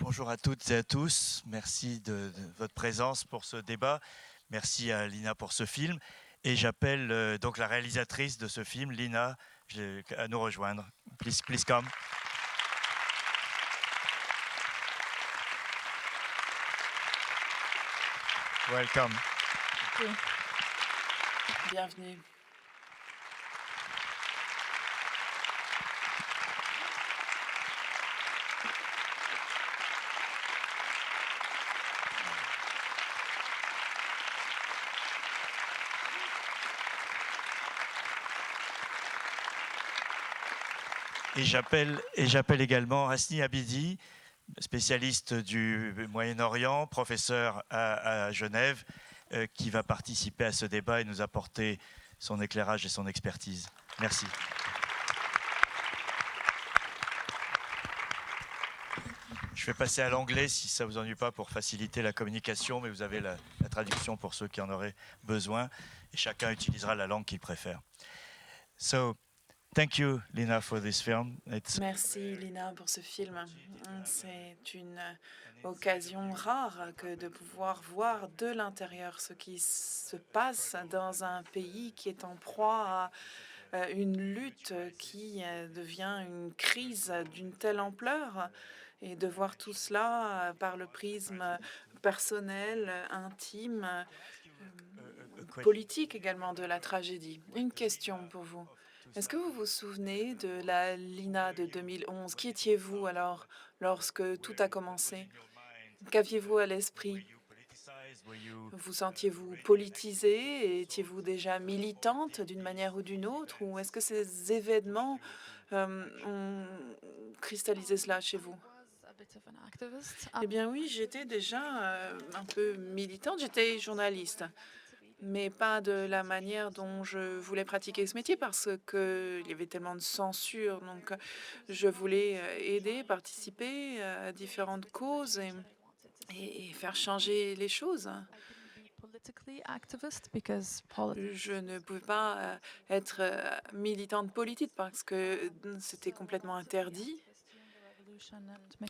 Bonjour à toutes et à tous. Merci de votre présence pour ce débat. Merci à Lina pour ce film. Et j'appelle donc la réalisatrice de ce film, Lina, à nous rejoindre. Please come. Welcome. Bienvenue. Et j'appelle également Hasni Abidi, spécialiste du Moyen-Orient, professeur à Genève, qui va participer à ce débat et nous apporter son éclairage et son expertise. Merci. Je vais passer à l'anglais si ça ne vous ennuie pas pour faciliter la communication, mais vous avez la traduction pour ceux qui en auraient besoin et chacun utilisera la langue qu'il préfère. So, thank you, Lina, for this film. Merci, Lina, pour ce film. C'est une occasion rare que de pouvoir voir de l'intérieur ce qui se passe dans un pays qui est en proie à une lutte qui devient une crise d'une telle ampleur et de voir tout cela par le prisme personnel, intime, politique également de la tragédie. Une question pour vous. Est-ce que vous vous souvenez de la Lina de 2011? Qui étiez-vous alors lorsque tout a commencé? Qu'aviez-vous à l'esprit? Vous sentiez-vous politisée? Étiez-vous déjà militante d'une manière ou d'une autre? Ou est-ce que ces événements ont cristallisé cela chez vous? Eh bien oui, j'étais déjà un peu militante, j'étais journaliste, mais pas de la manière dont je voulais pratiquer ce métier parce qu'il y avait tellement de censure. Donc, je voulais aider, participer à différentes causes et faire changer les choses. Je ne pouvais pas être militante politique parce que c'était complètement interdit.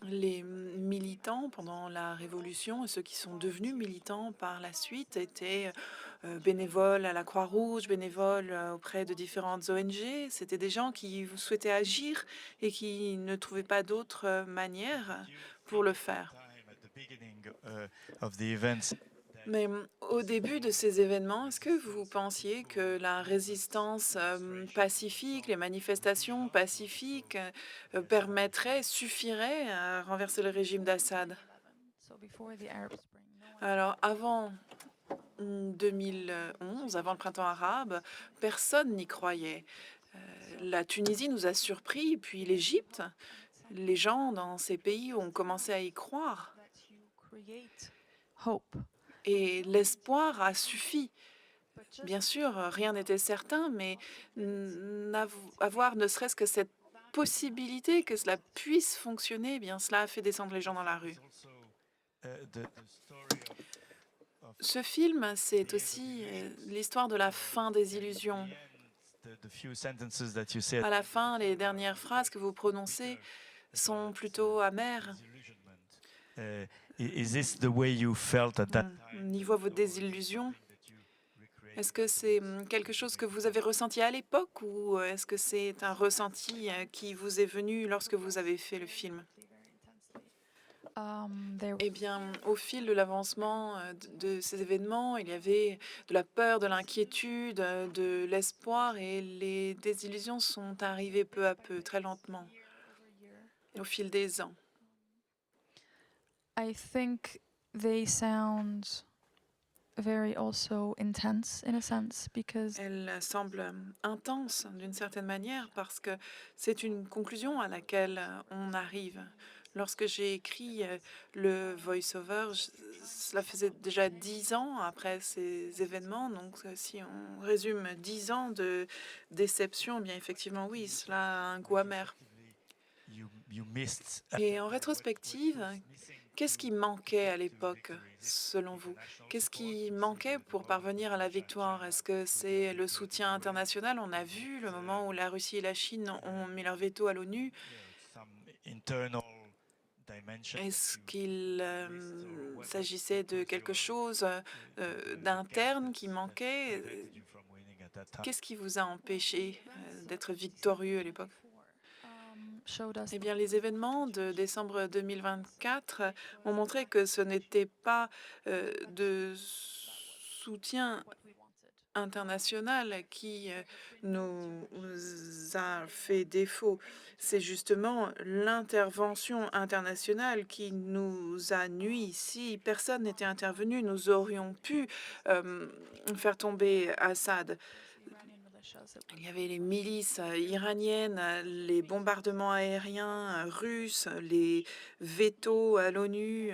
Les militants pendant la Révolution et ceux qui sont devenus militants par la suite étaient bénévoles à la Croix-Rouge, bénévoles auprès de différentes ONG. C'était des gens qui souhaitaient agir et qui ne trouvaient pas d'autre manière pour le faire. Mais au début de ces événements, est-ce que vous pensiez que la résistance pacifique, les manifestations pacifiques permettraient, suffiraient à renverser le régime d'Assad? Alors, avant 2011, avant le printemps arabe, personne n'y croyait. La Tunisie nous a surpris, puis l'Égypte. Les gens dans ces pays ont commencé à y croire. Et l'espoir a suffi. Bien sûr, rien n'était certain, mais avoir ne serait-ce que cette possibilité que cela puisse fonctionner, eh bien cela a fait descendre les gens dans la rue. Ce film, c'est aussi l'histoire de la fin des illusions. À la fin, les dernières phrases que vous prononcez sont plutôt amères. Niveau vos désillusions, est-ce que c'est quelque chose que vous avez ressenti à l'époque ou est-ce que c'est un ressenti qui vous est venu lorsque vous avez fait le film? Eh bien, au fil de l'avancement de ces événements, il y avait de la peur, de l'inquiétude, de l'espoir et les désillusions sont arrivées peu à peu, très lentement, au fil des ans. I think they sound very also intense in a sense because Elle semble intense d'une certaine manière parce que c'est une conclusion à laquelle on arrive. Lorsque j'ai écrit le voice-over, cela faisait déjà 10 ans après ces événements. Donc, si on résume 10 ans de déception, eh bien effectivement, oui, cela a un goût amer. Et en rétrospective, Qu'est-ce qui manquait à l'époque, selon vous? Qu'est-ce qui manquait pour parvenir à la victoire? Est-ce que c'est le soutien international? On a vu le moment où la Russie et la Chine ont mis leur veto à l'ONU. Est-ce qu'il s'agissait de quelque chose d'interne qui manquait? Qu'est-ce qui vous a empêché d'être victorieux à l'époque? Eh bien, les événements de décembre 2024 ont montré que ce n'était pas de soutien international qui nous a fait défaut. C'est justement l'intervention internationale qui nous a nui. Si personne n'était intervenu, nous aurions pu euh, faire tomber Assad. Il y avait les milices iraniennes, les bombardements aériens russes, les vétos à l'ONU,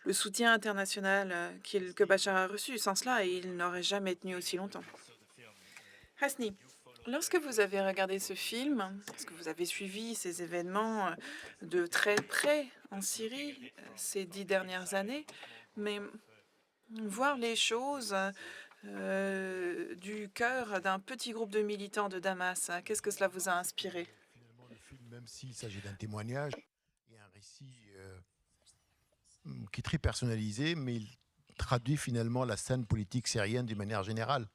le soutien international que Bachar a reçu. Sans cela, il n'aurait jamais tenu aussi longtemps. Hasni, lorsque vous avez regardé ce film, est-ce que vous avez suivi ces événements de très près en Syrie ces 10 dernières années, mais voir les choses du cœur d'un petit groupe de militants de Damas, qu'est-ce que cela vous a inspiré? Finalement, le film, même s'il s'agit d'un témoignage et un récit qui est très personnalisé, mais il traduit finalement la scène politique syrienne d'une manière générale.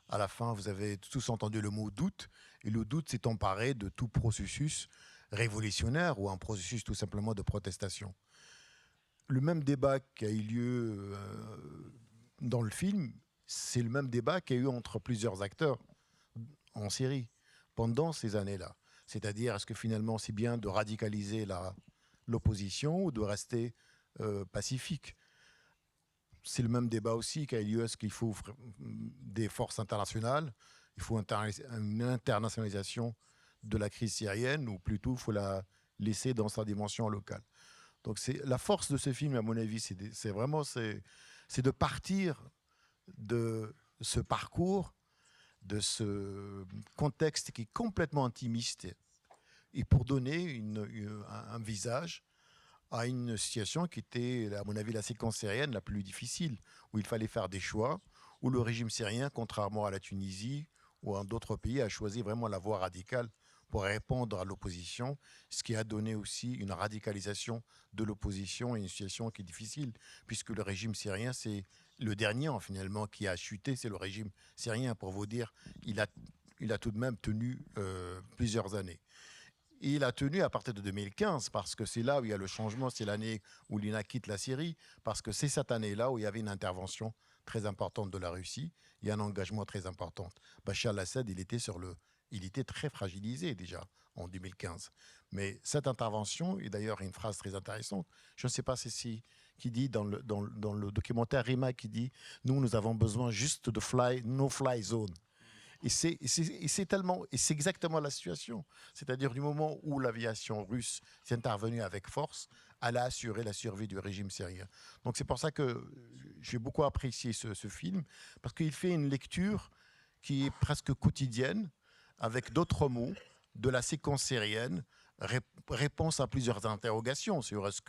À la fin, vous avez tous entendu le mot doute, et le doute s'est emparé de tout processus révolutionnaire ou un processus tout simplement de protestation. Le même débat qui a eu lieu dans le film, c'est le même débat qu'il y a eu entre plusieurs acteurs en Syrie pendant ces années-là. C'est-à-dire, est-ce que finalement c'est bien de radicaliser l'opposition ou de rester pacifique? C'est le même débat aussi qui a eu lieu. Est-ce qu'il faut des forces internationales? Il faut une internationalisation de la crise syrienne ou plutôt il faut la laisser dans sa dimension locale? Donc la force de ce film, à mon avis, c'est de partir de ce parcours, de ce contexte qui est complètement intimiste et pour donner un visage à une situation qui était, à mon avis, la séquence syrienne la plus difficile, où il fallait faire des choix, où le régime syrien, contrairement à la Tunisie ou à d'autres pays, a choisi vraiment la voie radicale pour répondre à l'opposition, ce qui a donné aussi une radicalisation de l'opposition et une situation qui est difficile, puisque le régime syrien, c'est le dernier finalement qui a chuté, c'est le régime syrien, pour vous dire, il a tout de même tenu plusieurs années. Et il a tenu à partir de 2015, parce que c'est là où il y a le changement, c'est l'année où l'INA quitte la Syrie, parce que c'est cette année-là où il y avait une intervention très importante de la Russie, il y a un engagement très important. Bachar al-Assad, il était très fragilisé déjà en 2015. Mais cette intervention, et d'ailleurs une phrase très intéressante, je ne sais pas si qui dit dans le documentaire RIMA, qui dit « Nous avons besoin juste de no-fly zone ». Et c'est exactement la situation. C'est-à-dire du moment où l'aviation russe s'est intervenue avec force, elle a assuré la survie du régime syrien. Donc c'est pour ça que j'ai beaucoup apprécié ce film, parce qu'il fait une lecture qui est presque quotidienne, avec d'autres mots, de la séquence syrienne, réponse à plusieurs interrogations sur est-ce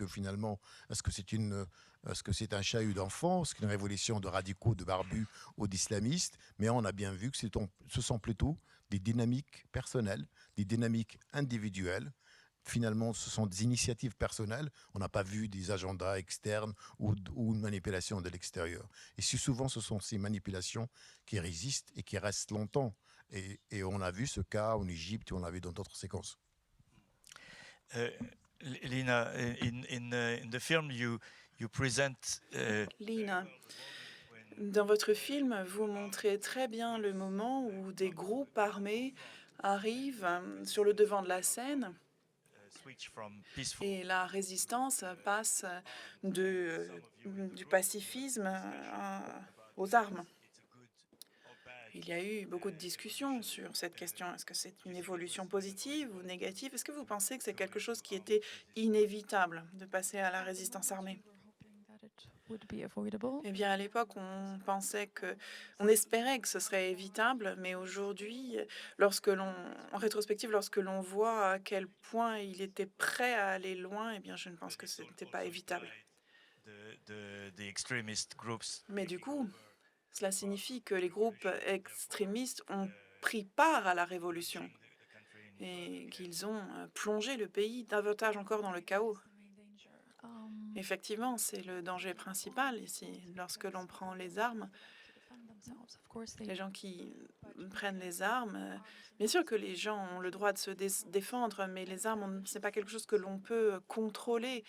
que c'est un chahut d'enfants, est-ce qu'une révolution de radicaux, de barbus ou d'islamistes, mais on a bien vu que ce sont plutôt des dynamiques personnelles, des dynamiques individuelles. Finalement, ce sont des initiatives personnelles. On n'a pas vu des agendas externes ou une manipulation de l'extérieur. Et si souvent, ce sont ces manipulations qui résistent et qui restent longtemps. Et on a vu ce cas en Égypte et on l'a vu dans d'autres séquences. Lina, in the film, you present. Lina, dans votre film, vous montrez très bien le moment où des groupes armés arrivent sur le devant de la scène et la résistance passe du pacifisme aux armes. Il y a eu beaucoup de discussions sur cette question. Est-ce que c'est une évolution positive ou négative? Est-ce que vous pensez que c'est quelque chose qui était inévitable de passer à la résistance armée? would be avoidable. Eh bien, à l'époque, on espérait que ce serait évitable, mais aujourd'hui, en rétrospective, lorsque l'on voit à quel point il était prêt à aller loin, eh bien, je ne pense que ce n'était pas évitable. The extremist groups. Mais du coup, cela signifie que les groupes extrémistes ont pris part à la révolution et qu'ils ont plongé le pays davantage encore dans le chaos. Um, Effectivement, c'est le danger principal ici. Lorsque l'on prend les armes, to defend themselves, of course they les gens qui prennent les armes, bien sûr que les gens ont le droit de se défendre, mais les armes, ce n'est pas quelque chose que l'on peut contrôler.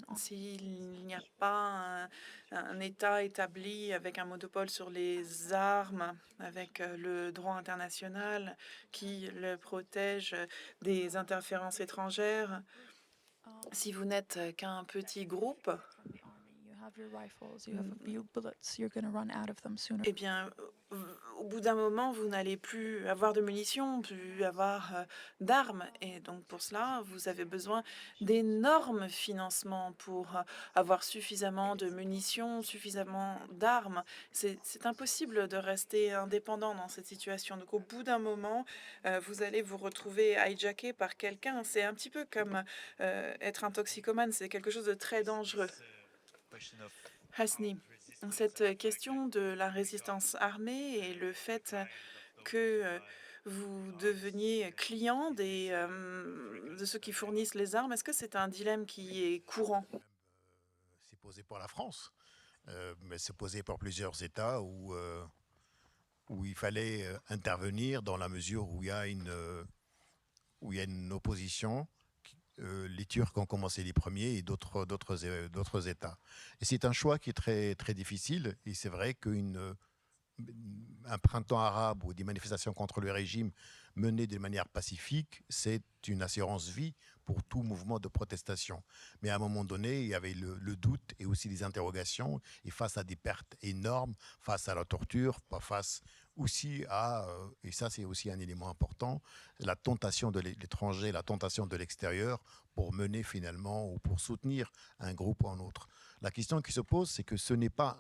on S'il n'y a pas un État établi avec un monopole sur les armes, avec le droit international qui le protège des interférences étrangères, si vous n'êtes qu'un petit groupe, from the army. You have your rifles, you have a few bullets. You're gonna run out of them sooner. eh bien, au bout d'un moment, vous n'allez plus avoir de munitions, plus avoir d'armes. Et donc, pour cela, vous avez besoin d'énormes financements pour avoir suffisamment de munitions, suffisamment d'armes. C'est impossible de rester indépendant dans cette situation. Donc, au bout d'un moment, vous allez vous retrouver hijacké par quelqu'un. C'est un petit peu comme être un toxicomane. C'est quelque chose de très dangereux. Hasni, cette question de la résistance armée et le fait que vous deveniez client de ceux qui fournissent les armes, est-ce que c'est un dilemme qui est courant? C'est posé pour la France, mais c'est posé pour plusieurs États où il fallait intervenir dans la mesure où il y a une opposition. Les Turcs ont commencé les premiers et d'autres États. Et c'est un choix qui est très, très difficile. Et c'est vrai un printemps arabe ou des manifestations contre le régime menées de manière pacifique, c'est une assurance vie pour tout mouvement de protestation. Mais à un moment donné, il y avait le doute et aussi des interrogations, et face à des pertes énormes, face à la torture, face aussi et ça c'est aussi un élément important, la tentation de l'étranger, la tentation de l'extérieur pour mener finalement ou pour soutenir un groupe ou un autre. La question qui se pose, c'est que ce n'est pas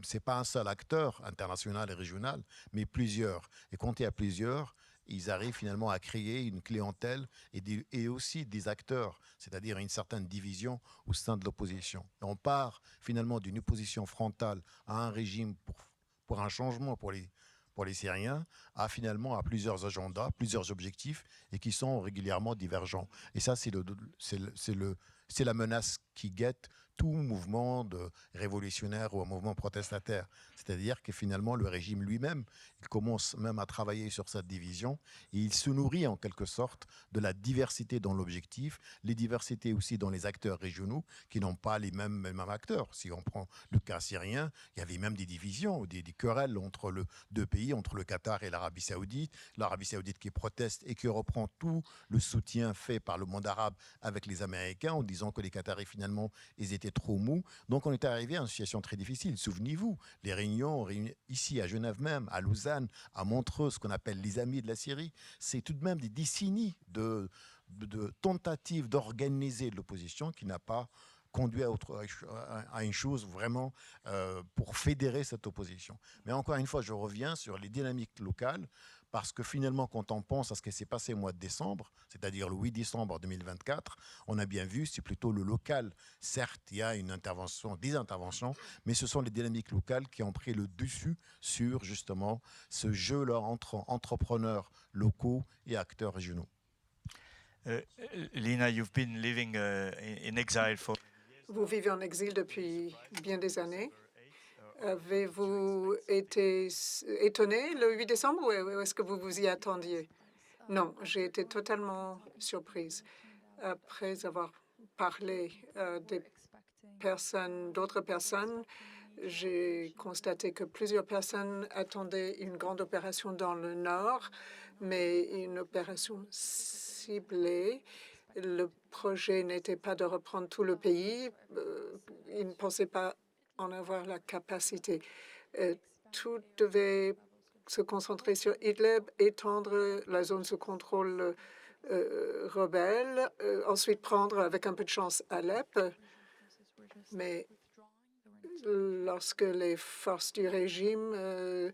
c'est pas un seul acteur international et régional, mais plusieurs. Et quand il y a plusieurs, ils arrivent finalement à créer une clientèle et aussi des acteurs, c'est-à-dire une certaine division au sein de l'opposition. Et on part finalement d'une opposition frontale à un régime pour un changement pour les Syriens, à finalement à plusieurs agendas, plusieurs objectifs, et qui sont régulièrement divergents. Et ça, c'est la menace qui guette tout mouvement révolutionnaire ou un mouvement protestataire. C'est-à-dire que finalement, le régime lui-même, il commence même à travailler sur cette division et il se nourrit en quelque sorte de la diversité dans l'objectif, les diversités aussi dans les acteurs régionaux qui n'ont pas les mêmes acteurs. Si on prend le cas syrien, il y avait même des divisions, des querelles entre les deux pays, entre le Qatar et l'Arabie Saoudite qui proteste et qui reprend tout le soutien fait par le monde arabe avec les Américains en disant que les Qataris finalement, ils étaient trop mous. Donc on est arrivé à une situation très difficile. Souvenez-vous, les réunions ici à Genève même, à Lausanne, à Montreux, ce qu'on appelle les amis de la Syrie, c'est tout de même des décennies de tentatives d'organiser l'opposition qui n'a pas conduit à une chose vraiment pour fédérer cette opposition. Mais encore une fois, je reviens sur les dynamiques locales, parce que finalement, quand on pense à ce qui s'est passé au mois de décembre, c'est-à-dire le 8 décembre 2024, on a bien vu, c'est plutôt le local. Certes, il y a des interventions, mais ce sont les dynamiques locales qui ont pris le dessus sur justement ce jeu-là entre entrepreneurs locaux et acteurs régionaux. Lina, you've been living in exile for. Vous vivez en exil depuis bien des années. Avez-vous été étonné le 8 décembre ou est-ce que vous vous y attendiez? Non, j'ai été totalement surprise. Après avoir parlé d'autres personnes, j'ai constaté que plusieurs personnes attendaient une grande opération dans le nord, mais une opération ciblée. Le projet n'était pas de reprendre tout le pays. Ils ne pensaient pas en avoir la capacité. Tout devait se concentrer sur Idlib, étendre la zone sous contrôle rebelle, ensuite prendre, avec un peu de chance, Alep. Mais lorsque les forces du régime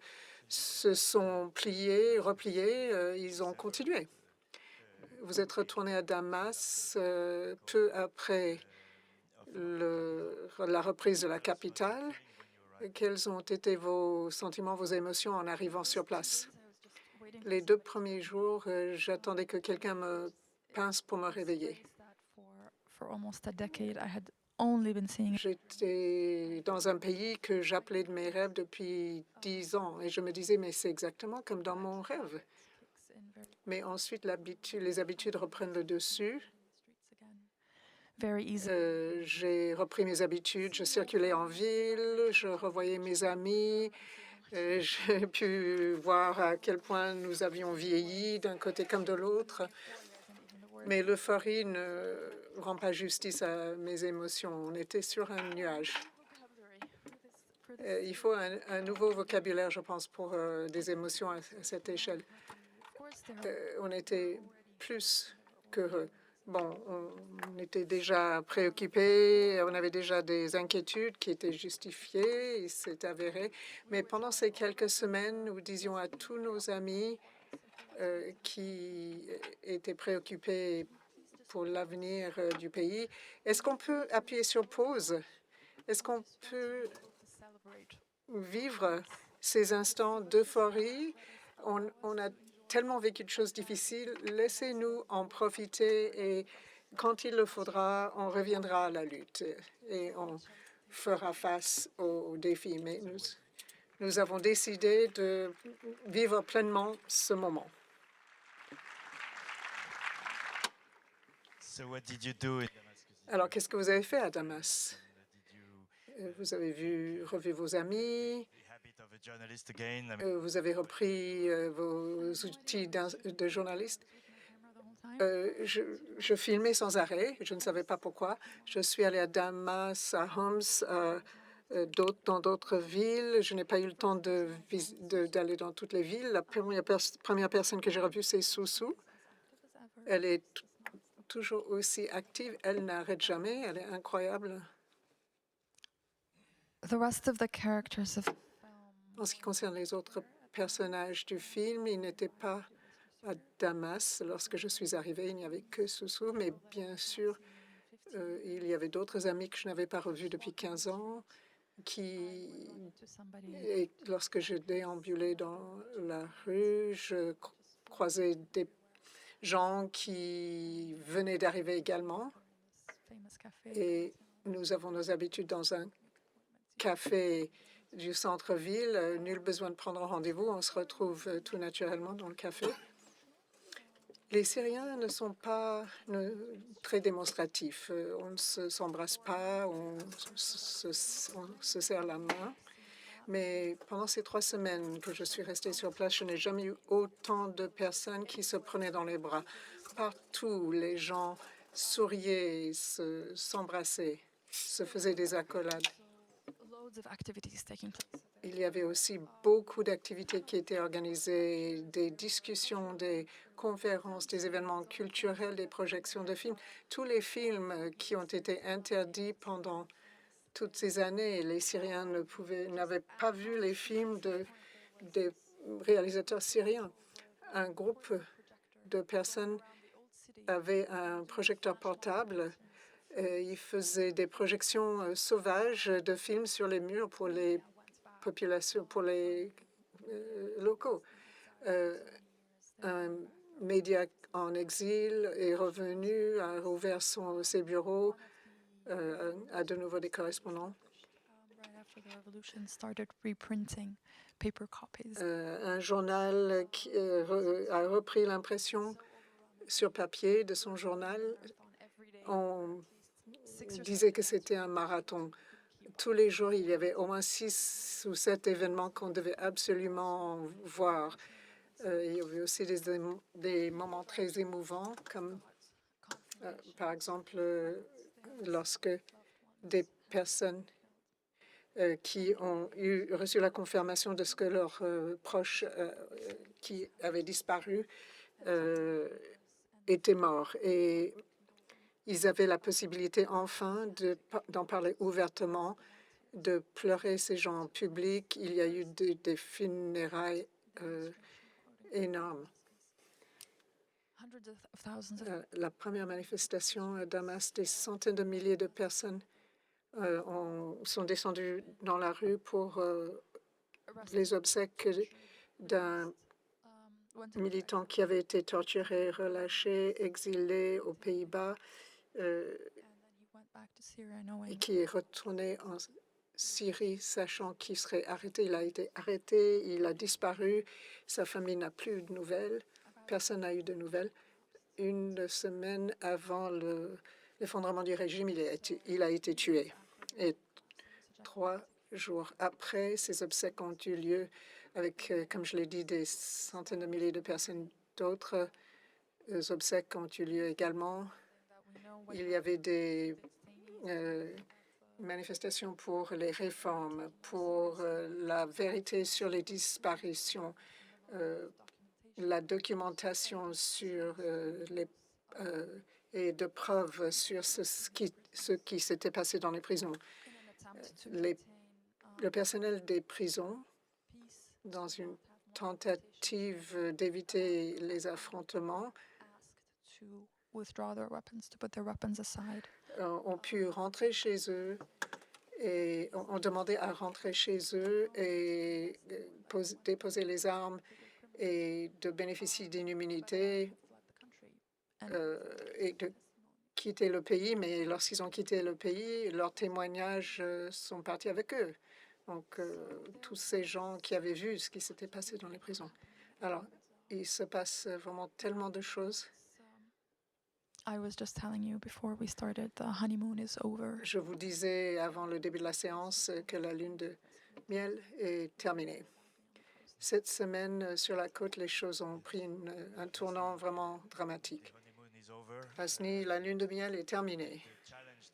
se sont repliées, ils ont continué. Vous êtes retourné à Damas peu après la reprise de la capitale. Quels ont été vos sentiments, vos émotions en arrivant sur place? Les 2 premiers jours, j'attendais que quelqu'un me pince pour me réveiller. J'étais dans un pays que j'appelais de mes rêves depuis 10 ans et je me disais, mais c'est exactement comme dans mon rêve. Mais ensuite, les habitudes reprennent le dessus. J'ai repris mes habitudes, je circulais en ville, je revoyais mes amis, j'ai pu voir à quel point nous avions vieilli d'un côté comme de l'autre. Mais l'euphorie ne rend pas justice à mes émotions. On était sur un nuage. Il faut un nouveau vocabulaire, je pense, pour des émotions à cette échelle. On était plus qu'heureux. Bon, on était déjà préoccupés, on avait déjà des inquiétudes qui étaient justifiées, il s'est avéré. Mais pendant ces quelques semaines, nous disions à tous nos amis qui étaient préoccupés pour l'avenir du pays, est-ce qu'on peut appuyer sur pause? Est-ce qu'on peut vivre ces instants d'euphorie? On a tellement vécu de choses difficiles, laissez-nous en profiter et quand il le faudra, on reviendra à la lutte et on fera face aux défis. Mais nous avons décidé de vivre pleinement ce moment. Alors, qu'est-ce que vous avez fait à Damas? Vous avez revu vos amis, vous avez repris vos outils de journaliste. Je filmais sans arrêt, je ne savais pas pourquoi. Je suis allée à Damas, à Homs, dans d'autres villes. Je n'ai pas eu le temps d'aller dans toutes les villes. La première personne que j'ai revue, c'est Soussou. Elle est toujours aussi active. Elle n'arrête jamais. Elle est incroyable. En ce qui concerne les autres personnages du film, ils n'étaient pas à Damas. Lorsque je suis arrivée, il n'y avait que Soussou, mais bien sûr, il y avait d'autres amis que je n'avais pas revus depuis 15 ans. Et lorsque je déambulais dans la rue, je croisais des gens qui venaient d'arriver également. Et nous avons nos habitudes dans un café du centre-ville. Nul besoin de prendre rendez-vous. On se retrouve tout naturellement dans le café. Les Syriens ne sont pas très démonstratifs. On ne s'embrasse pas, on se serre la main. Mais pendant ces 3 semaines que je suis restée sur place, je n'ai jamais eu autant de personnes qui se prenaient dans les bras. Partout, les gens souriaient, s'embrassaient, se faisaient des accolades. Il y avait aussi beaucoup d'activités qui étaient organisées, des discussions, des conférences, des événements culturels, des projections de films. Tous les films qui ont été interdits pendant toutes ces années, les Syriens n'avaient pas vu les films des réalisateurs syriens. Un groupe de personnes avait un projecteur portable. Ils faisaient des projections sauvages de films sur les murs pour les populations, pour les locaux. Un média en exil est revenu, a rouvert ses bureaux, a de nouveau des correspondants. Un journal qui a repris l'impression sur papier de son journal. On disait que c'était un marathon. Tous les jours, il y avait au moins 6 ou 7 événements qu'on devait absolument voir. Il y avait aussi des moments très émouvants, comme par exemple lorsque des personnes qui ont reçu la confirmation de ce que leurs proches qui avaient disparu étaient morts. Et ils avaient la possibilité enfin d'en parler ouvertement, de pleurer ces gens en public. Il y a eu des funérailles énormes. Hundreds of thousands of La première manifestation à Damas, des centaines de milliers de personnes sont descendues dans la rue pour arrested les obsèques d'un went to militant qui avait été torturé, relâché, exilé aux Pays-Bas and then he went back to Syria et knowing qui est retourné en Syrie, sachant qu'il serait arrêté. Il a été arrêté, il a disparu, sa famille n'a plus de nouvelles, personne n'a eu de nouvelles. Une semaine avant l'effondrement du régime, il a été tué. Et 3 jours après, ces obsèques ont eu lieu avec, comme je l'ai dit, des centaines de milliers de personnes. D'autres obsèques ont eu lieu également. that we know what Il y avait des they manifestations pour les réformes, pour la vérité sur les disparitions, la documentation sur et de preuves sur ce qui s'était passé dans les prisons. in an attempt to Les- maintain Le personnel des prisons, peace dans une have more tentative d'éviter les affrontements, asked to withdraw their weapons, to put their weapons aside. ont pu rentrer chez eux et ont demandé à rentrer chez eux et déposer les armes et de bénéficier d'une immunité Fled the country. et de quitter le pays. Mais lorsqu'ils ont quitté le pays, leurs témoignages sont partis avec eux. Donc, tous ces gens qui avaient vu ce qui s'était passé dans les prisons. Alors, il se passe vraiment tellement de choses. I was just telling you before we started, the honeymoon is over. Je vous disais avant le début de la séance que la lune de miel est terminée. Cette semaine, sur la côte, les choses ont pris un tournant vraiment dramatique. honeymoon is over. Asni, la lune de miel est terminée, The challenge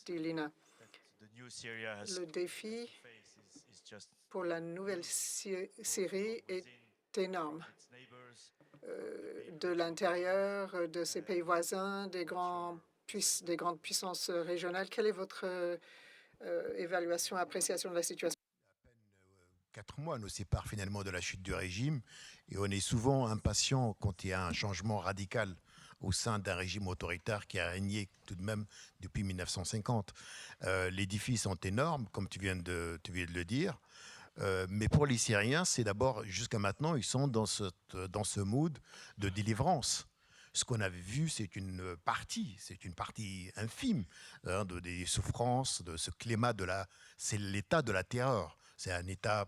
dit Lina. that the new Syria has Le défi faced is just pour la nouvelle Syrie est énorme. its neighbors, De l'intérieur, de ses pays voisins, des grandes puissances régionales. Quelle est votre évaluation, appréciation de la situation? 4 mois nous séparent finalement de la chute du régime et on est souvent impatient quand il y a un changement radical au sein d'un régime autoritaire qui a régné tout de même depuis 1950. Les défis sont énormes, comme tu viens de le dire. Mais pour les Syriens, c'est d'abord, jusqu'à maintenant, ils sont dans ce mood de délivrance. Ce qu'on avait vu, c'est une partie infime des souffrances, de ce climat c'est l'état de la terreur. C'est un état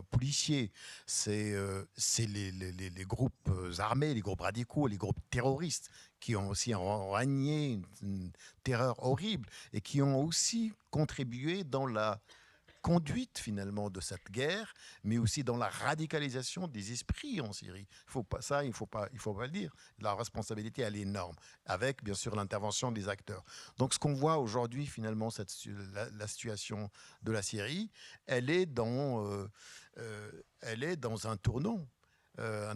policier. C'est les groupes armés, les groupes radicaux, les groupes terroristes qui ont aussi régné une terreur horrible et qui ont aussi contribué dans la conduite finalement de cette guerre, mais aussi dans la radicalisation des esprits en Syrie. Il faut pas le dire. La responsabilité, elle est énorme, avec bien sûr l'intervention des acteurs. Donc ce qu'on voit aujourd'hui finalement, la situation de la Syrie, elle est dans un tournant.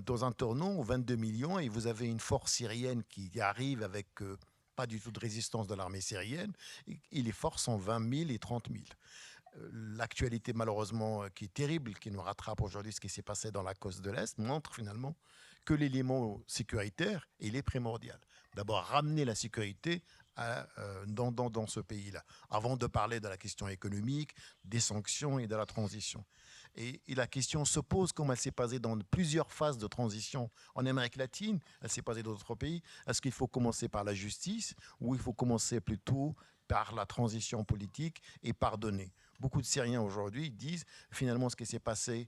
Dans un tournant, 22 millions, et vous avez une force syrienne qui arrive avec pas du tout de résistance de l'armée syrienne, et les forces sont 20 000 et 30 000. L'actualité malheureusement qui est terrible, qui nous rattrape aujourd'hui, ce qui s'est passé dans la côte de l'Est, montre finalement que l'élément sécuritaire, il est primordial. D'abord, ramener la sécurité dans ce pays-là, avant de parler de la question économique, des sanctions et de la transition. Et la question se pose, comme elle s'est passée dans plusieurs phases de transition en Amérique latine, elle s'est passée dans d'autres pays. Est-ce qu'il faut commencer par la justice ou il faut commencer plutôt par la transition politique et pardonner? Beaucoup de Syriens aujourd'hui disent finalement ce qui s'est passé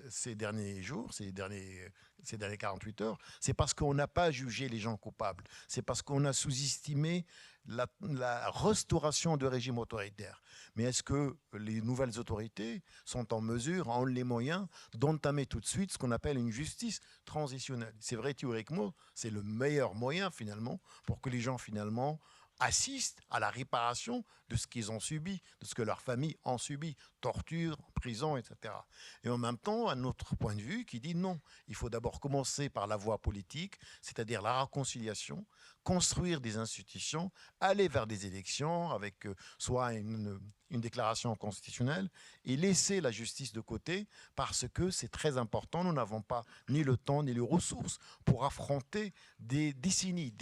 ces derniers jours, ces dernières 48 heures, c'est parce qu'on n'a pas jugé les gens coupables. C'est parce qu'on a sous-estimé la restauration du régime autoritaire. Mais est-ce que les nouvelles autorités sont en mesure, ont les moyens d'entamer tout de suite ce qu'on appelle une justice transitionnelle? C'est vrai, théoriquement, c'est le meilleur moyen finalement pour que les gens finalement assistent à la réparation de ce qu'ils ont subi, de ce que leurs familles ont subi, torture, prison, etc. Et en même temps, un autre point de vue qui dit non, il faut d'abord commencer par la voie politique, c'est-à-dire la réconciliation, construire des institutions, aller vers des élections avec soit une déclaration constitutionnelle et laisser la justice de côté parce que c'est très important. Nous n'avons pas ni le temps ni les ressources pour affronter des décennies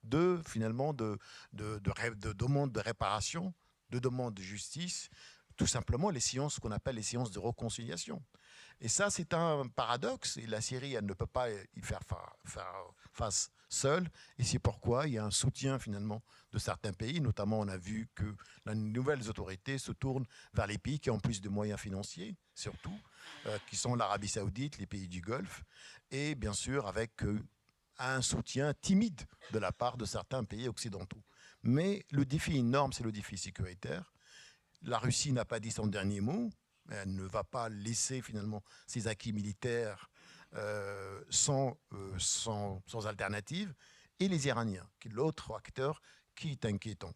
de finalement de demandes de réparation, de demandes de justice, tout simplement les séances qu'on appelle les séances de réconciliation. Et ça, c'est un paradoxe. Et la Syrie, elle ne peut pas y faire face seule. Et c'est pourquoi il y a un soutien finalement de certains pays. Notamment, on a vu que les nouvelles autorités se tournent vers les pays qui ont plus de moyens financiers, surtout, qui sont l'Arabie Saoudite, les pays du Golfe, et bien sûr avec un soutien timide de la part de certains pays occidentaux. Mais le défi énorme, c'est le défi sécuritaire. La Russie n'a pas dit son dernier mot. Elle ne va pas laisser finalement ses acquis militaires sans alternative. Et les Iraniens, qui est l'autre acteur qui est inquiétant.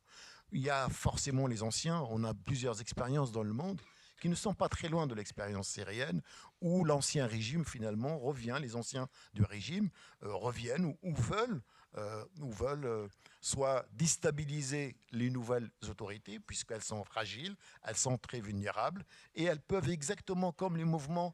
Il y a forcément les anciens. On a plusieurs expériences dans le monde qui ne sont pas très loin de l'expérience syrienne, où l'ancien régime finalement revient, les anciens du régime reviennent ou veulent soit déstabiliser les nouvelles autorités, puisqu'elles sont fragiles, elles sont très vulnérables, et elles peuvent exactement comme les mouvements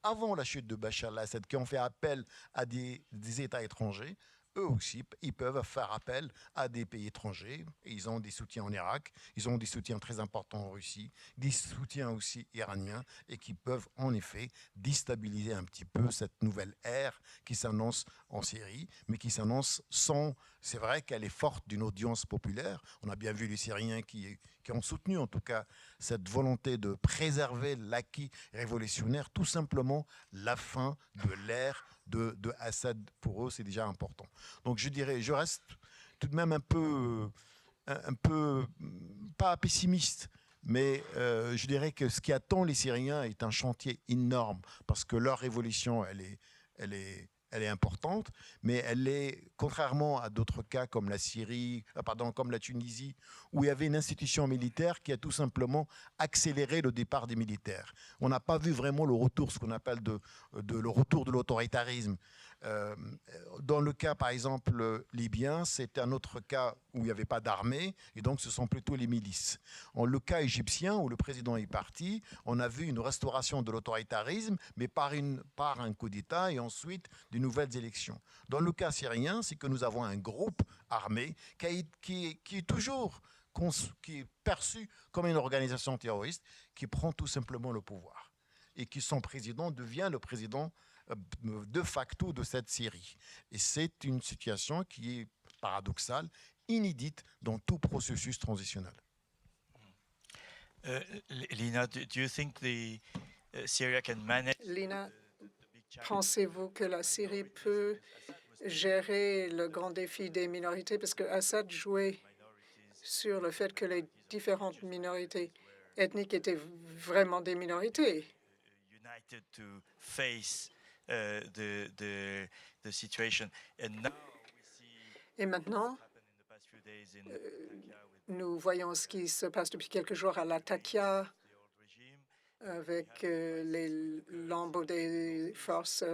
avant la chute de Bachar al-Assad, qui ont fait appel à des États étrangers, eux aussi, ils peuvent faire appel à des pays étrangers. Ils ont des soutiens en Irak, ils ont des soutiens très importants en Russie, des soutiens aussi iraniens, et qui peuvent en effet déstabiliser un petit peu cette nouvelle ère qui s'annonce en Syrie, mais qui s'annonce sans... C'est vrai qu'elle est forte d'une audience populaire. On a bien vu les Syriens qui ont soutenu en tout cas cette volonté de préserver l'acquis révolutionnaire, tout simplement la fin de l'ère de Assad. Pour eux, c'est déjà important. Donc je dirais, je reste tout de même un peu pas pessimiste, mais je dirais que ce qui attend les Syriens est un chantier énorme, parce que leur révolution, elle est importante, mais elle est, contrairement à d'autres cas comme la Syrie, comme la Tunisie, où il y avait une institution militaire qui a tout simplement accéléré le départ des militaires. On n'a pas vu vraiment le retour, ce qu'on appelle le retour de l'autoritarisme. Dans le cas, par exemple, libyen, c'est un autre cas où il n'y avait pas d'armée, et donc ce sont plutôt les milices. En le cas égyptien, où le président est parti, on a vu une restauration de l'autoritarisme, mais par un coup d'État et ensuite des nouvelles élections. Dans le cas syrien, c'est que nous avons un groupe armé qui est toujours qui est perçu comme une organisation terroriste qui prend tout simplement le pouvoir et qui son président devient le président de facto de cette Syrie. Et c'est une situation qui est paradoxale, inédite dans tout processus transitionnel. Lina, do you think Syria can manage? Lina, pensez-vous que la Syrie peut gérer le grand défi des minorités? Parce que Assad jouait sur le fait que les différentes minorités ethniques étaient vraiment des minorités. United to face the situation. Et maintenant, nous voyons ce qui se passe depuis quelques jours à Latakia avec les lambeaux des forces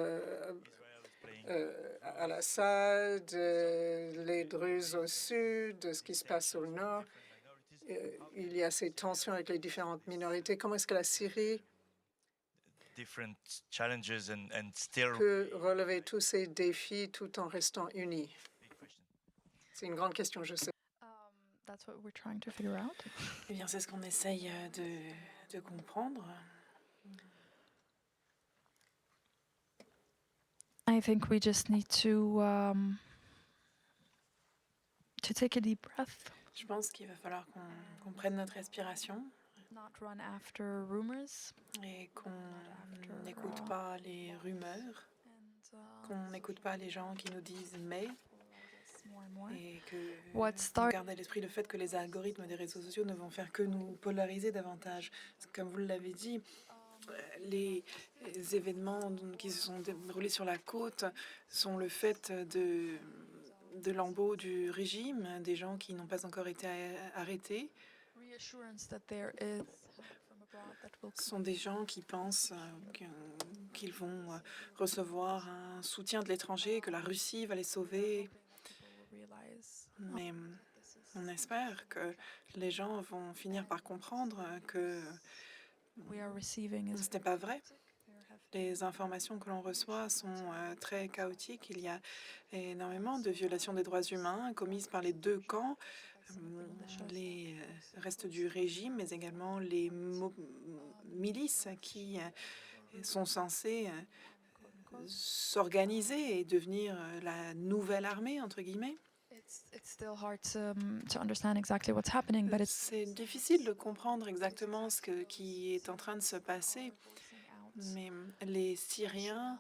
al-Assad, les Druzes au sud, ce qui se passe au nord. Il y a ces tensions avec les différentes minorités. Comment est-ce que la Syrie peut relever tous ces défis tout en restant unis? C'est une grande question, je sais. That's what we're trying to figure out. Eh bien, c'est ce qu'on essaye de comprendre. I think we just need to take a deep breath. Je pense qu'il va falloir qu'on prenne notre respiration Not run after rumors. et qu'on n'écoute pas les rumeurs, And, qu'on n'écoute pas les gens qui nous disent mais, more and more. et que What on start- garde à l'esprit le fait que les algorithmes des réseaux sociaux ne vont faire que nous polariser davantage. Comme vous l'avez dit, les événements qui se sont déroulés sur la côte sont le fait de lambeaux du régime, des gens qui n'ont pas encore été arrêtés. Ce sont des gens qui pensent qu'ils vont recevoir un soutien de l'étranger, que la Russie va les sauver. Mais on espère que les gens vont finir par comprendre que ce n'est pas vrai. Les informations que l'on reçoit sont très chaotiques. Il y a énormément de violations des droits humains commises par les deux camps, les restes du régime, mais également les milices qui sont censées s'organiser et devenir la nouvelle armée, entre guillemets. C'est difficile de comprendre exactement qui est en train de se passer, mais les Syriens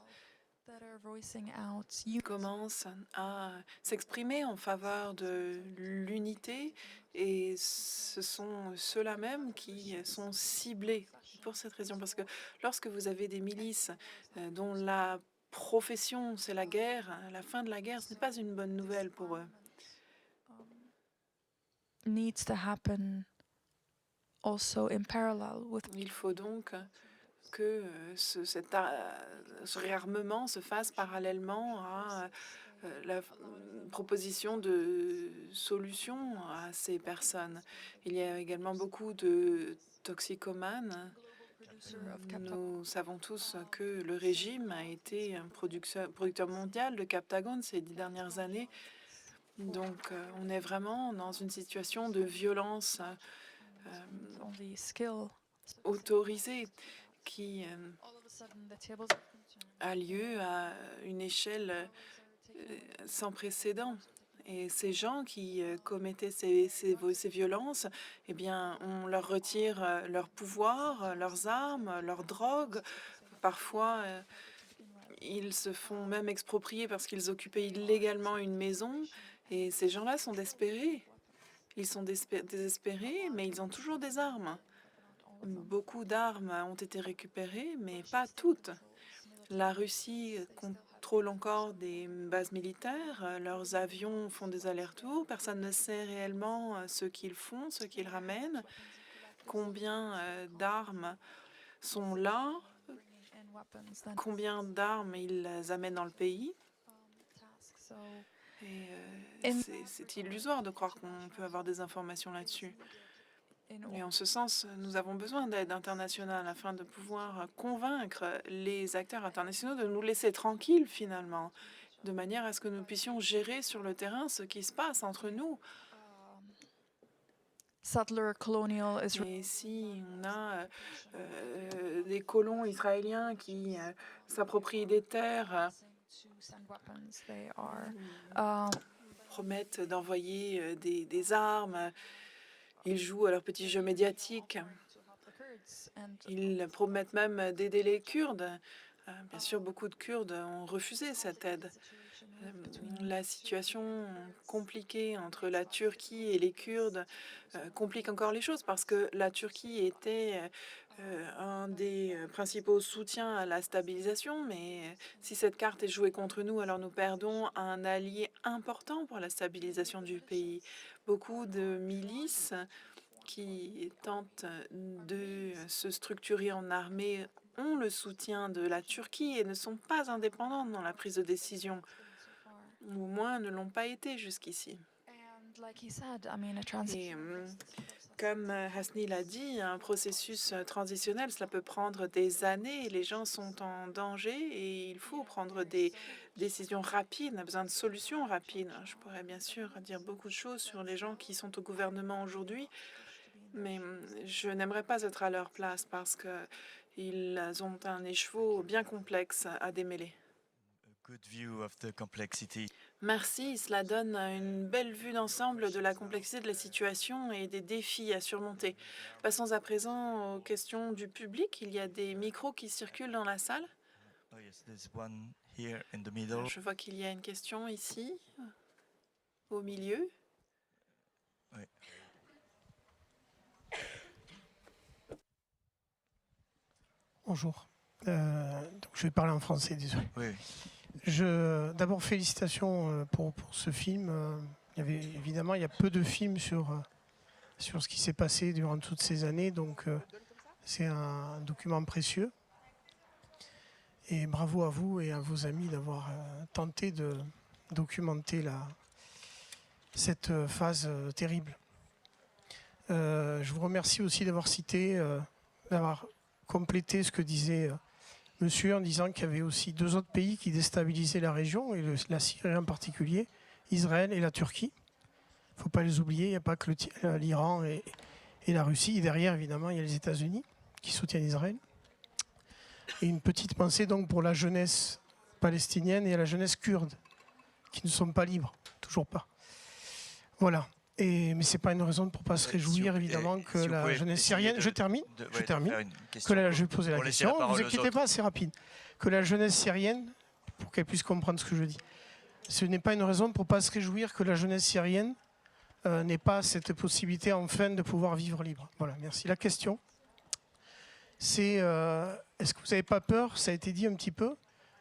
commencent à s'exprimer en faveur de l'unité et ce sont ceux-là même qui sont ciblés pour cette raison. Parce que lorsque vous avez des milices dont la profession, c'est la guerre, la fin de la guerre, ce n'est pas une bonne nouvelle pour eux. Il faut donc que ce réarmement se fasse parallèlement à la proposition de solutions à ces personnes. Il y a également beaucoup de toxicomanes. Nous savons tous que le régime a été un producteur mondial de Captagon ces 10 dernières années. Donc, on est vraiment dans une situation de violence autorisée qui a lieu à une échelle sans précédent. Et ces gens qui commettaient ces violences, eh bien, on leur retire leur pouvoir, leurs armes, leurs drogues. Parfois, ils se font même exproprier parce qu'ils occupaient illégalement une maison. Et ces gens-là sont désespérés. Ils sont désespérés, mais ils ont toujours des armes. Beaucoup d'armes ont été récupérées, mais pas toutes. La Russie contrôle encore des bases militaires. Leurs avions font des allers-retours. Personne ne sait réellement ce qu'ils font, ce qu'ils ramènent, combien d'armes sont là, combien d'armes ils amènent dans le pays. Et c'est illusoire de croire qu'on peut avoir des informations là-dessus. Et en ce sens, nous avons besoin d'aide internationale afin de pouvoir convaincre les acteurs internationaux de nous laisser tranquilles finalement, de manière à ce que nous puissions gérer sur le terrain ce qui se passe entre nous. Et si on a des colons israéliens qui s'approprient des terres, promettent d'envoyer des armes, ils jouent à leur petit jeu médiatique. Ils promettent même d'aider les Kurdes. Bien sûr, beaucoup de Kurdes ont refusé cette aide. La situation compliquée entre la Turquie et les Kurdes complique encore les choses parce que la Turquie était un des principaux soutiens à la stabilisation, mais si cette carte est jouée contre nous, alors nous perdons un allié important pour la stabilisation du pays. Beaucoup de milices qui tentent de se structurer en armée ont le soutien de la Turquie et ne sont pas indépendantes dans la prise de décision, ou au moins ne l'ont pas été jusqu'ici. Et comme Hasni l'a dit, un processus transitionnel, cela peut prendre des années. Les gens sont en danger et il faut prendre des décisions rapides. On a besoin de solutions rapides. Je pourrais bien sûr dire beaucoup de choses sur les gens qui sont au gouvernement aujourd'hui, mais je n'aimerais pas être à leur place parce qu'ils ont un écheveau bien complexe à démêler. Merci, cela donne une belle vue d'ensemble de la complexité de la situation et des défis à surmonter. Passons à présent aux questions du public. Il y a des micros qui circulent dans la salle. Je vois qu'il y a une question ici, au milieu. Oui. Bonjour. Donc je vais parler en français, désolé. Oui. D'abord, félicitations pour ce film. Évidemment, il y a peu de films sur ce qui s'est passé durant toutes ces années, donc c'est un document précieux. Et bravo à vous et à vos amis d'avoir tenté de documenter cette phase terrible. Je vous remercie aussi d'avoir cité, d'avoir complété ce que disait monsieur en disant qu'il y avait aussi 2 autres pays qui déstabilisaient la région, et la Syrie en particulier, Israël et la Turquie. Il ne faut pas les oublier, il n'y a pas que l'Iran et la Russie. Et derrière, évidemment, il y a les États-Unis qui soutiennent Israël. Et une petite pensée donc pour la jeunesse palestinienne et la jeunesse kurde, qui ne sont pas libres, toujours pas. Voilà. Mais ce n'est pas une raison pour ne pas se réjouir, évidemment, que la jeunesse syrienne... Je termine. Je vais poser la question. Ne vous inquiétez pas, c'est rapide. Que la jeunesse syrienne, pour qu'elle puisse comprendre ce que je dis, ce n'est pas une raison pour ne pas se réjouir que la jeunesse syrienne n'ait pas cette possibilité, enfin, de pouvoir vivre libre. Voilà, merci. La question, c'est est-ce que vous n'avez pas peur, ça a été dit un petit peu,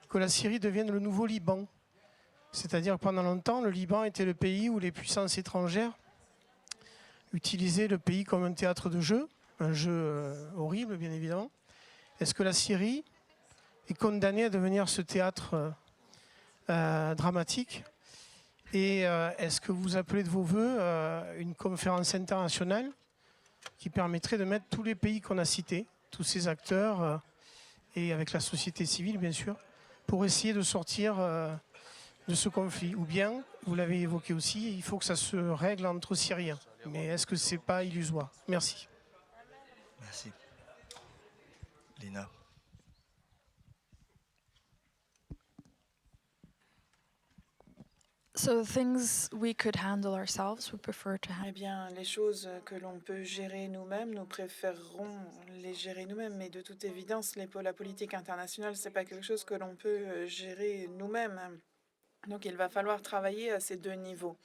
que la Syrie devienne le nouveau Liban? C'est-à-dire que pendant longtemps, le Liban était le pays où les puissances étrangères utilisaient le pays comme un théâtre de jeu, un jeu horrible, bien évidemment. Est-ce que la Syrie est condamnée à devenir ce théâtre dramatique? Et est-ce que vous appelez de vos voeux une conférence internationale qui permettrait de mettre tous les pays qu'on a cités, tous ces acteurs, et avec la société civile, bien sûr, pour essayer de sortir de ce conflit? Ou bien, vous l'avez évoqué aussi, il faut que ça se règle entre Syriens. Mais est-ce que ce n'est pas illusoire? Merci. Merci. Lina. So things we could handle ourselves, we prefer to Eh handle. bien, les choses que l'on peut gérer nous-mêmes, nous préférerons les gérer nous-mêmes. Mais de toute évidence, la politique internationale, c'est pas quelque chose que l'on peut gérer nous-mêmes. Donc, il va falloir travailler à ces 2 niveaux.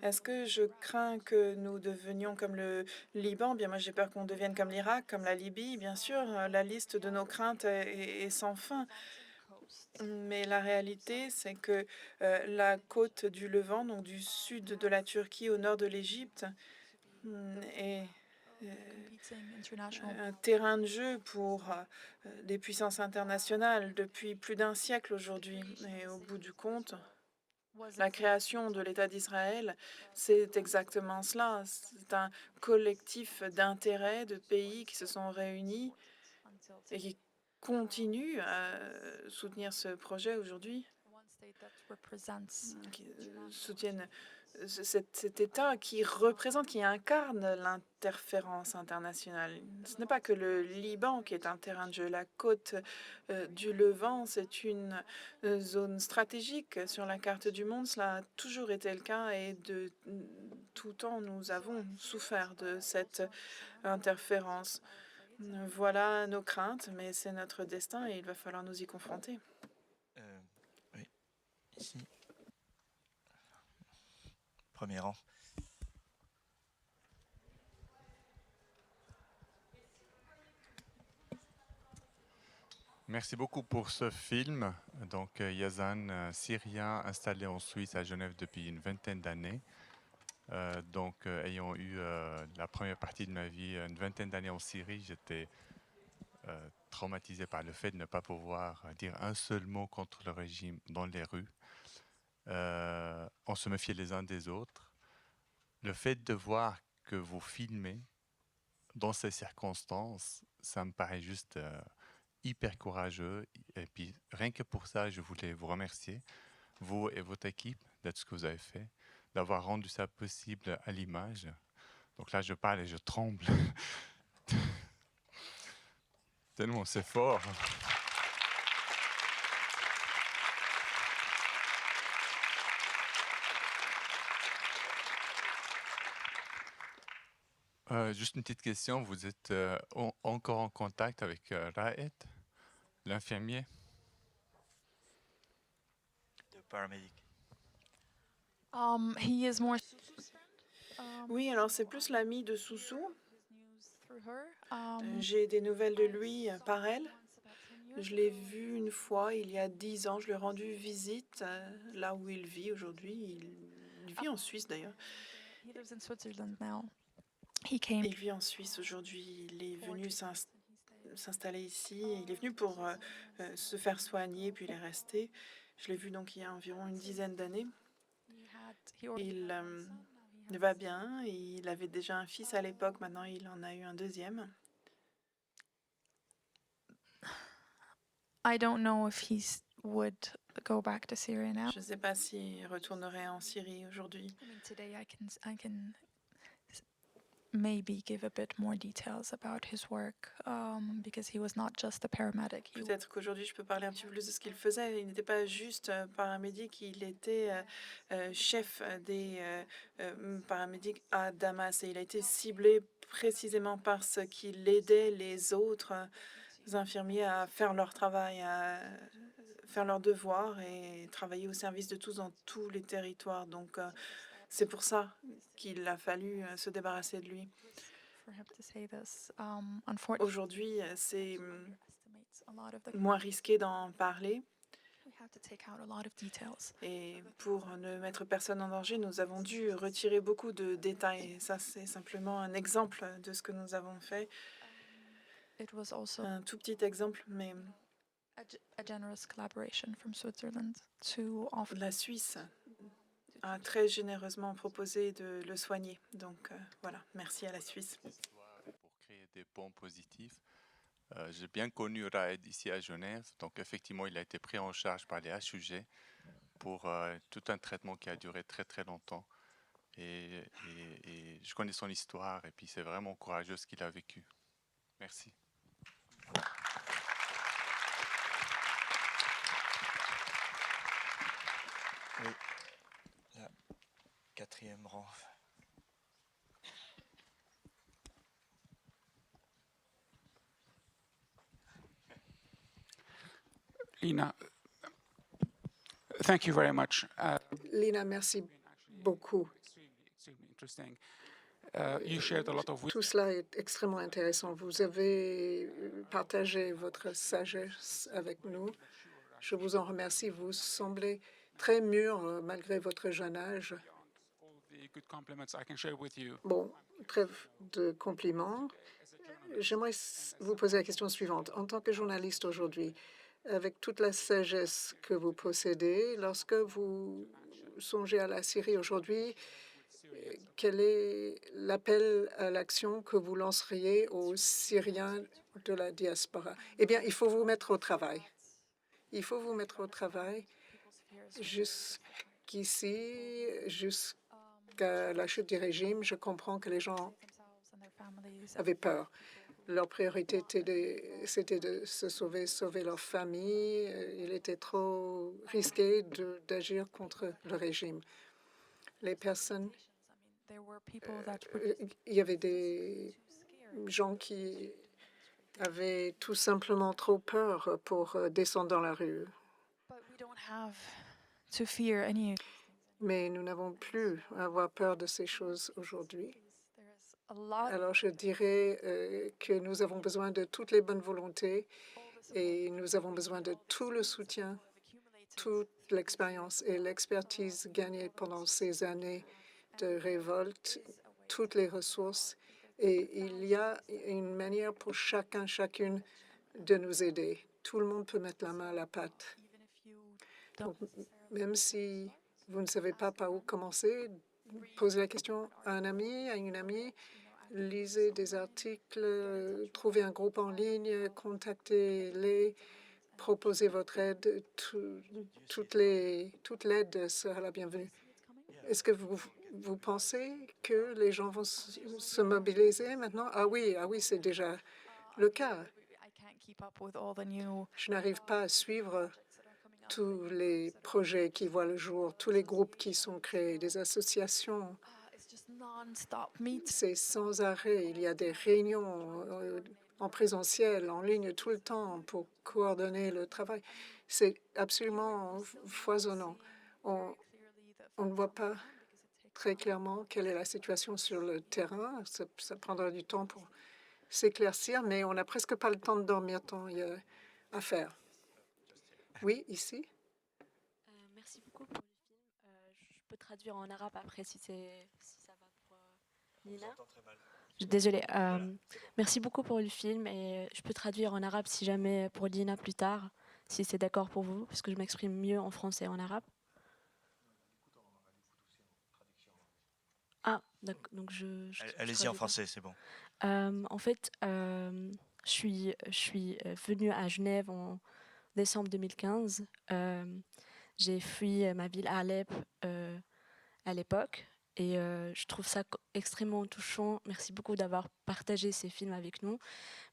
Est-ce que je crains que nous devenions comme le Liban? Bien, moi, j'ai peur qu'on devienne comme l'Irak, comme la Libye. Bien sûr, la liste de nos craintes est sans fin. Mais la réalité, c'est que la côte du Levant, donc du sud de la Turquie au nord de l'Égypte, est un terrain de jeu pour des puissances internationales depuis plus d'1 siècle aujourd'hui. Et au bout du compte, la création de l'État d'Israël, c'est exactement cela. C'est un collectif d'intérêts de pays qui se sont réunis et qui continuent à soutenir ce projet aujourd'hui, qui soutiennent cet État qui représente, qui incarne l'interférence internationale. Ce n'est pas que le Liban qui est un terrain de jeu. La côte du Levant, c'est une zone stratégique sur la carte du monde. Cela a toujours été le cas et de tout temps, nous avons souffert de cette interférence. Voilà nos craintes, mais c'est notre destin et il va falloir nous y confronter. Oui, ici. Premier rang. Merci beaucoup pour ce film. Donc, Yazan, Syrien, installé en Suisse, à Genève depuis une 20aine d'années. Ayant eu la première partie de ma vie, une 20aine d'années en Syrie, j'étais traumatisé par le fait de ne pas pouvoir dire un seul mot contre le régime dans les rues. On se méfiait les uns des autres. Le fait de voir que vous filmez dans ces circonstances, ça me paraît juste hyper courageux. Et puis, rien que pour ça, je voulais vous remercier, vous et votre équipe, de ce que vous avez fait, d'avoir rendu ça possible à l'image. Donc là, je parle et je tremble. Tellement c'est fort. Juste une petite question, vous êtes encore en contact avec Raed, l'infirmier? Le paramédic. He is more. Oui, alors c'est plus l'ami de Soussou. Through her. J'ai des nouvelles de lui par elle. Je l'ai vu une fois, il y a 10 ans. Je lui ai rendu visite là où il vit aujourd'hui. Il vit en Suisse d'ailleurs. He lives in Switzerland now. He came Il vit en Suisse aujourd'hui. Il est venu s'installer ici. Il est venu pour se faire soigner, puis il est resté. Je l'ai vu donc il y a environ une dizaine d'années. Il va bien. Il avait déjà un fils à l'époque. Maintenant, il en a eu un deuxième. I don't know if he would go back to Syria now. Je ne sais pas s'il retournerait en Syrie aujourd'hui. I mean, today I can maybe give a bit more details about his work because he was not just a paramedic. Peut-être qu'aujourd'hui, je peux parler un petit peu plus de ce qu'il faisait. Il n'était pas juste paramédic, il était chef des paramédics à Damas et il a été ciblé précisément parce qu'il aidait les autres infirmiers à faire leur travail, à faire leurs devoirs et travailler au service de tous dans tous les territoires. Donc, c'est pour ça qu'il a fallu se débarrasser de lui. For him to say this, unfortunately, Aujourd'hui, c'est estimates a lot of the moins risqué d'en parler. we have to take out a lot of details. Et pour ne mettre personne en danger, nous avons dû retirer beaucoup de détails. Ça, c'est simplement un exemple de ce que nous avons fait. It was also Un tout petit exemple, mais a generous collaboration from Switzerland to offer. la Suisse a très généreusement proposé de le soigner. Donc voilà, merci à la Suisse. Pour créer des ponts positifs. J'ai bien connu Raed ici à Genève, donc effectivement il a été pris en charge par les HUG pour tout un traitement qui a duré très très longtemps. Et je connais son histoire et puis c'est vraiment courageux ce qu'il a vécu. Merci. Oui, là, quatrième rang. Lina, thank you very much. Lina, merci beaucoup. Extremely interesting. You shared a lot of Tout cela est extrêmement intéressant. Vous avez partagé votre sagesse avec nous. Je vous en remercie. Vous semblez très mûr malgré votre jeune âge. all the good compliments I can share with you. Bon, trêve de compliments. J'aimerais vous poser la question suivante. En tant que journaliste aujourd'hui, avec toute la sagesse que vous possédez, lorsque vous songez à la Syrie aujourd'hui, quel est l'appel à l'action que vous lanceriez aux Syriens de la diaspora? Eh bien, il faut vous mettre au travail. Il faut vous mettre au travail jusqu'ici, jusqu'à la chute du régime. Je comprends que les gens Themselves and their families. avaient peur. Leur priorité c'était de se sauver leur famille. Il était trop risqué d'agir contre le régime. Les personnes, I mean, there were people that were il y avait des gens qui avaient tout simplement trop peur pour descendre dans la rue. but we don't have to fear any. Mais nous n'avons plus à avoir peur de ces choses aujourd'hui. There's a lot Alors je dirais que nous avons besoin de toutes les bonnes volontés et nous avons besoin de tout le soutien, toute l'expérience et l'expertise gagnée pendant ces années de révolte, toutes les ressources. Et il y a une manière pour chacune de nous aider. Tout le monde peut mettre la main à la pâte. even if you Donc, don't même si vous ne savez pas par où commencer, posez la question à un ami, à une amie, lisez des articles, trouvez un groupe en ligne, contactez-les, proposez votre aide. Toute l'aide sera la bienvenue. Est-ce que vous pensez que les gens vont se mobiliser maintenant? Ah oui, c'est déjà le cas. I can't keep up with all the new Je n'arrive pas à suivre projects that are coming up. tous les projets qui voient le jour, tous les groupes qui sont créés, des associations. It's just non-stop meetings. C'est sans arrêt. Il y a des réunions en présentiel, en ligne tout le temps pour coordonner le travail. C'est absolument foisonnant. On ne voit pas très clairement quelle est la situation sur le terrain. Ça prendra du temps pour s'éclaircir, mais on n'a presque pas le temps de dormir tant il y a à faire. Oui, ici. Merci beaucoup pour le film. Je peux traduire en arabe après si ça va pour Nina. Désolée. Merci beaucoup pour le film et je peux traduire en arabe si jamais pour Lina plus tard, si c'est d'accord pour vous, parce que je m'exprime mieux en français et en arabe. Ah, donc Allez-y en français, c'est bon. En fait, je suis venue à Genève en décembre 2015. J'ai fui ma ville Alep à l'époque et je trouve ça extrêmement touchant. Merci beaucoup d'avoir partagé ces films avec nous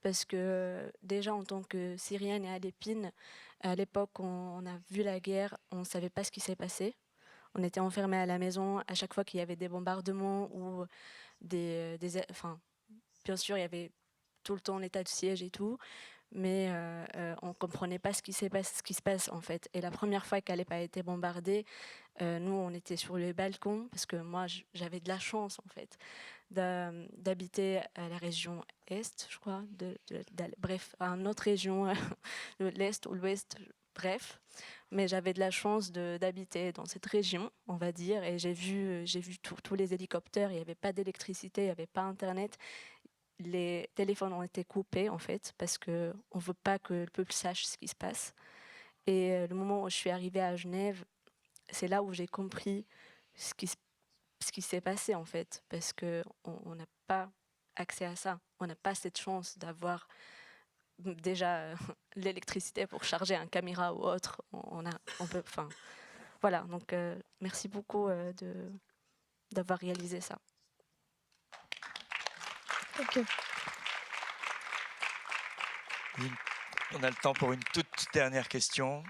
parce que déjà en tant que Syrienne et alépine, à l'époque on a vu la guerre, on ne savait pas ce qui s'est passé. On était enfermés à la maison à chaque fois qu'il y avait des bombardements ou enfin, bien sûr, il y avait tout le temps l'état de siège et tout, mais on ne comprenait pas ce qui se passe en fait. Et la première fois qu'Alep a été bombardée, nous, on était sur le balcon, parce que moi, j'avais de la chance en fait d'habiter à la région Est, je crois, bref, à une autre région, l'Est ou l'Ouest, bref. Mais j'avais de la chance d'habiter dans cette région, on va dire, et j'ai vu tous les hélicoptères, il n'y avait pas d'électricité, il n'y avait pas Internet. Les téléphones ont été coupés, en fait, parce qu'on ne veut pas que le peuple sache ce qui se passe. Et le moment où je suis arrivée à Genève, c'est là où j'ai compris ce qui s'est passé, en fait, parce qu'on n'a pas accès à ça. On n'a pas cette chance d'avoir déjà l'électricité pour charger un caméra ou autre. Enfin, voilà, donc merci beaucoup d'avoir réalisé ça. Thank you. On a le temps pour une toute dernière question.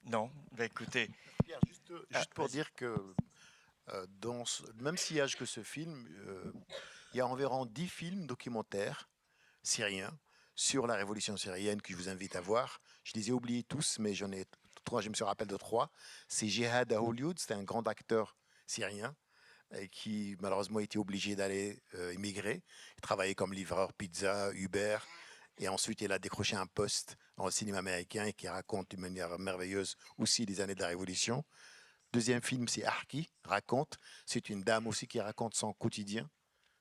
Non, bah écoutez. Pierre, juste pour dire que dans le même sillage que ce film, il y a environ 10 films documentaires syriens sur la révolution syrienne que je vous invite à voir. Je les ai oubliés tous, mais j'en ai trois, je me rappelle de trois. C'est Jihad à Hollywood, c'est un grand acteur syrien qui malheureusement a été obligé d'aller immigrer. Il travaillait comme livreur pizza, Uber, et ensuite il a décroché un poste dans le cinéma américain et qui raconte d'une manière merveilleuse aussi les années de la Révolution. Deuxième film, c'est Arki, raconte. C'est une dame aussi qui raconte son quotidien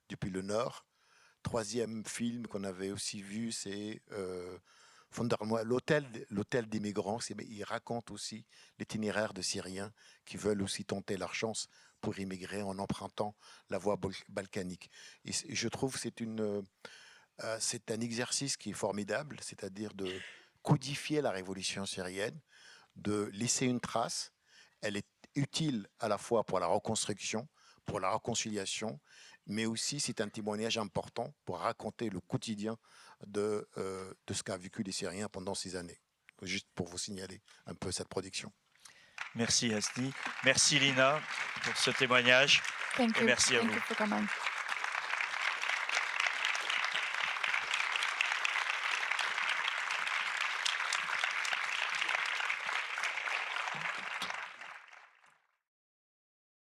depuis le Nord. Troisième film qu'on avait aussi vu, c'est l'hôtel des migrants. Il raconte aussi l'itinéraire de Syriens qui veulent aussi tenter leur chance pour immigrer en empruntant la voie balkanique. Et je trouve que c'est un exercice qui est formidable, c'est-à-dire de codifier la révolution syrienne, de laisser une trace. Elle est utile à la fois pour la reconstruction, pour la réconciliation, mais aussi c'est un témoignage important pour raconter le quotidien de ce qu'a vécu les Syriens pendant ces années. Juste pour vous signaler un peu cette production. Merci Hasni. Merci Lina pour ce témoignage. Thank Et you. merci à Thank vous. you for coming.